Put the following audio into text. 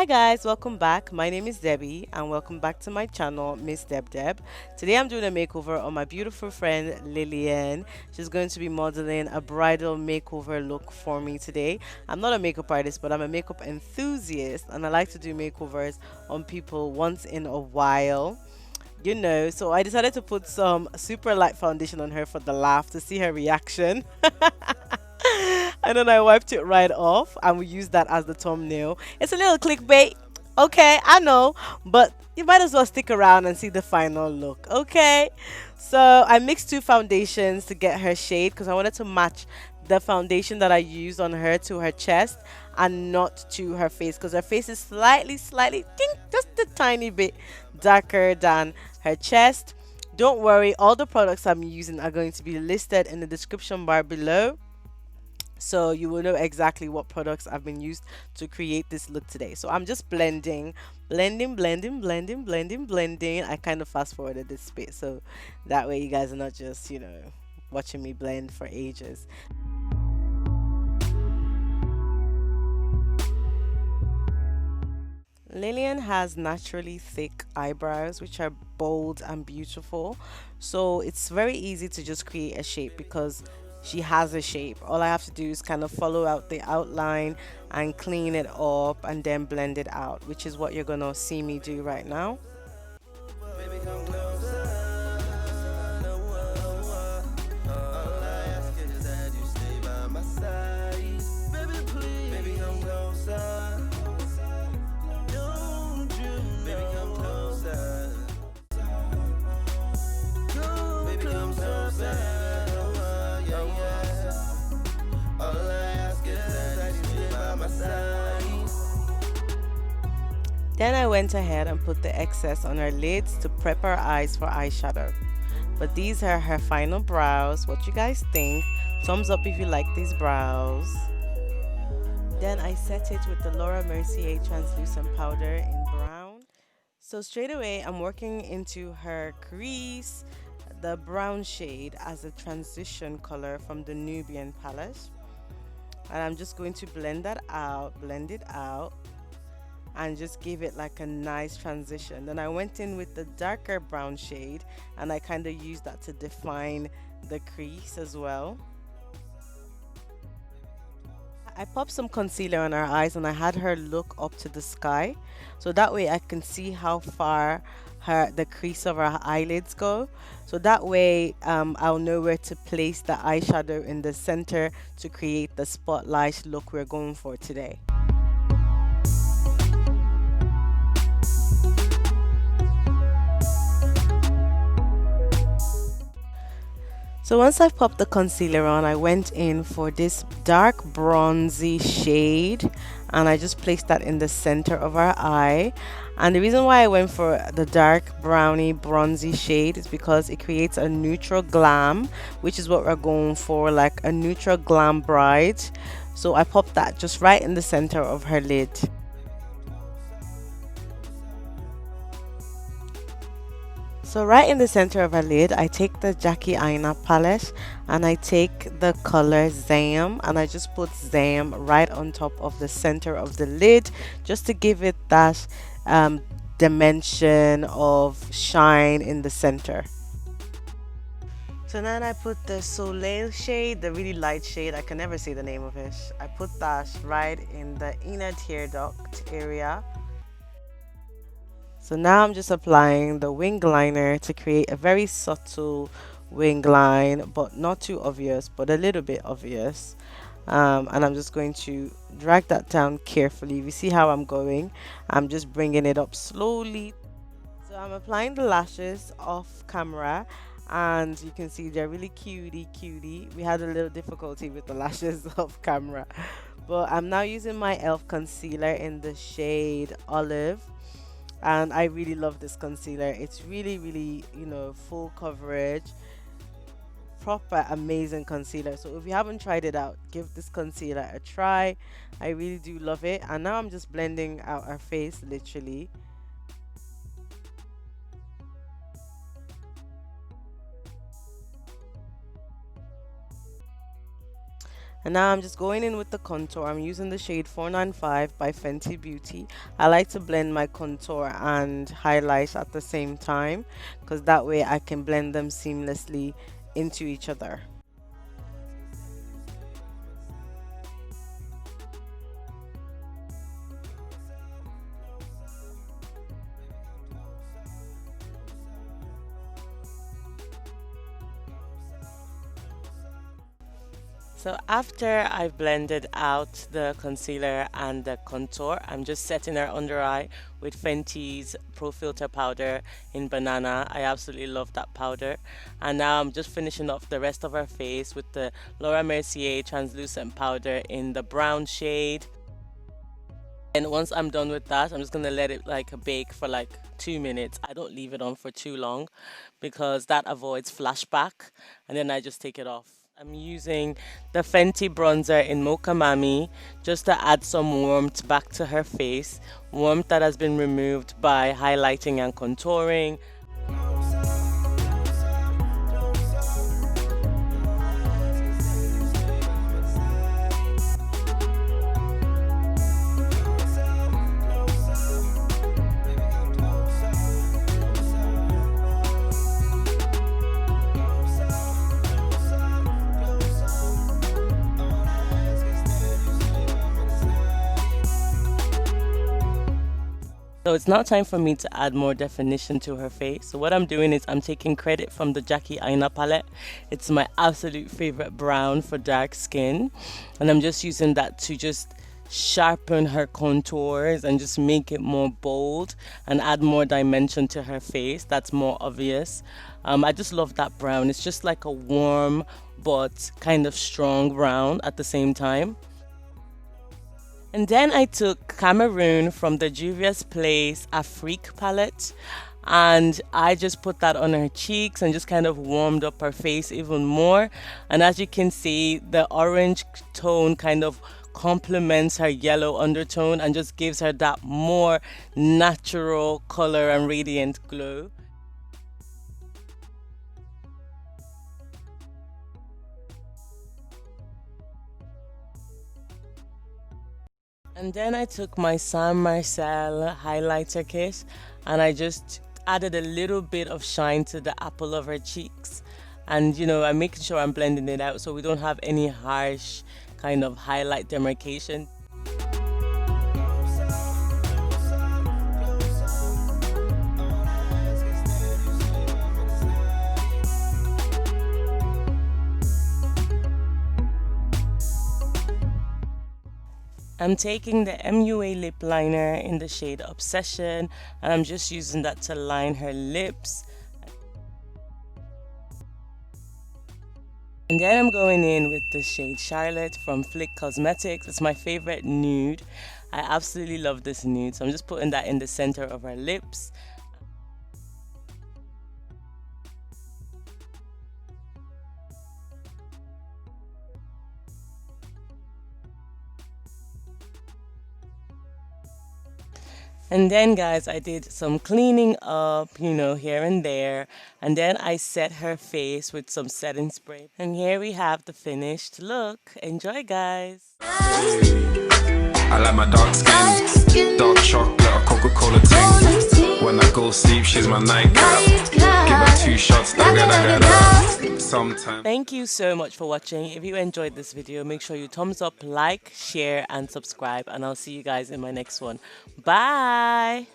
Hi guys, welcome back. My name is Debbie and welcome back to my channel, Miss Deb. Today I'm doing a makeover on my beautiful friend Lillian. She's going to be modeling a bridal makeover look for me today. I'm not a makeup artist, but I'm a makeup enthusiast and I like to do makeovers on people once in a while. So I decided to put some super light foundation on her for the laugh to see her reaction. And then I wiped it right off and we used that as the thumbnail. It's a little clickbait. Okay, I know, but you might as well stick around and see the final look. Okay, so I mixed two foundations to get her shade because I wanted to match the foundation that I used on her to her chest and not to her face because her face is slightly, think just a tiny bit darker than her chest. Don't worry, all the products I'm using are going to be listed in the description bar below, so you will know exactly what products I've been used to create this look today. So I'm just blending. I kind of fast forwarded this bit so that way you guys are not just, watching me blend for ages. Lillian has naturally thick eyebrows, which are bold and beautiful. So it's very easy to just create a shape because she has a shape. All I have to do is kind of follow out the outline and clean it up and then blend it out, which is what you're gonna see me do right now. Then I went ahead and put the excess on her lids to prep her eyes for eyeshadow. But these are her final brows. What you guys think? Thumbs up if you like these brows. Then I set it with the Laura Mercier translucent powder in brown. So straight away I'm working into her crease, the brown shade as a transition color from the Nubian palette. And I'm just going to blend it out and just give it like a nice transition. Then I went in with the darker brown shade and I kind of used that to define the crease as well. I popped some concealer on her eyes and I had her look up to the sky so that way I can see how far the crease of her eyelids go, so that way I'll know where to place the eyeshadow in the center to create the spotlight look we're going for today. So once I've popped the concealer on, I went in for this dark bronzy shade and I just placed that in the center of our eye. And the reason why I went for the dark browny bronzy shade is because it creates a neutral glam, which is what we're going for, like a neutral glam bride. So I popped that just right in the center of her lid. So right in the center of her lid, I take the Jackie Aina palette and I take the color Zam and I just put Zam right on top of the center of the lid just to give it that dimension of shine in the center. So then I put the Soleil shade, the really light shade, I can never say the name of it. I put that right in the inner tear duct area. So now I'm just applying the wing liner to create a very subtle wing line, but not too obvious, but a little bit obvious. And I'm just going to drag that down carefully. If you see how I'm going, I'm just bringing it up slowly. So I'm applying the lashes off camera and you can see they're really cutie. We had a little difficulty with the lashes off camera, but I'm now using my e.l.f. concealer in the shade Olive. And I really love this concealer. It's really, full coverage, proper amazing concealer. So if you haven't tried it out, give this concealer a try. I really do love it. And now I'm just blending out her face, literally. And now I'm just going in with the contour. I'm using the shade 495 by Fenty Beauty. I like to blend my contour and highlight at the same time because that way I can blend them seamlessly into each other. So after I've blended out the concealer and the contour, I'm just setting her under eye with Fenty's Pro Filter powder in Banana. I absolutely love that powder. And now I'm just finishing off the rest of her face with the Laura Mercier translucent powder in the brown shade. And once I'm done with that, I'm just gonna let it like bake for like 2 minutes. I don't leave it on for too long because that avoids flashback, and then I just take it off. I'm using the Fenty bronzer in Mocha Mami just to add some warmth back to her face, warmth that has been removed by highlighting and contouring. So it's now time for me to add more definition to her face. So what I'm doing is I'm taking credit from the Jackie Aina palette. It's my absolute favorite brown for dark skin. And I'm just using that to just sharpen her contours and just make it more bold and add more dimension to her face. That's more obvious. I just love that brown. It's just like a warm but kind of strong brown at the same time. And then I took Cameroon from the Juvias Place Afrique palette and I just put that on her cheeks and just kind of warmed up her face even more. And as you can see, the orange tone kind of complements her yellow undertone and just gives her that more natural color and radiant glow. And then I took my Saint Marcel highlighter kit and I just added a little bit of shine to the apple of her cheeks. And you know, I'm making sure I'm blending it out so we don't have any harsh kind of highlight demarcation. I'm taking the MUA lip liner in the shade Obsession and I'm just using that to line her lips. And then I'm going in with the shade Charlotte from Flique Cosmetics. It's my favorite nude. I absolutely love this nude. So I'm just putting that in the center of her lips. And then guys, I did some cleaning up, you know, here and there. And then I set her face with some setting spray. And here we have the finished look. Enjoy guys. I like my dark skin, dark chocolate or Coca-Cola ting. When I go sleep, she's my nightcap. Give her 2 shots, dagga dagga da. Sometimes. Thank you so much for watching. If you enjoyed this video, make sure you thumbs up, like, share, and subscribe. And I'll see you guys in my next one. Bye!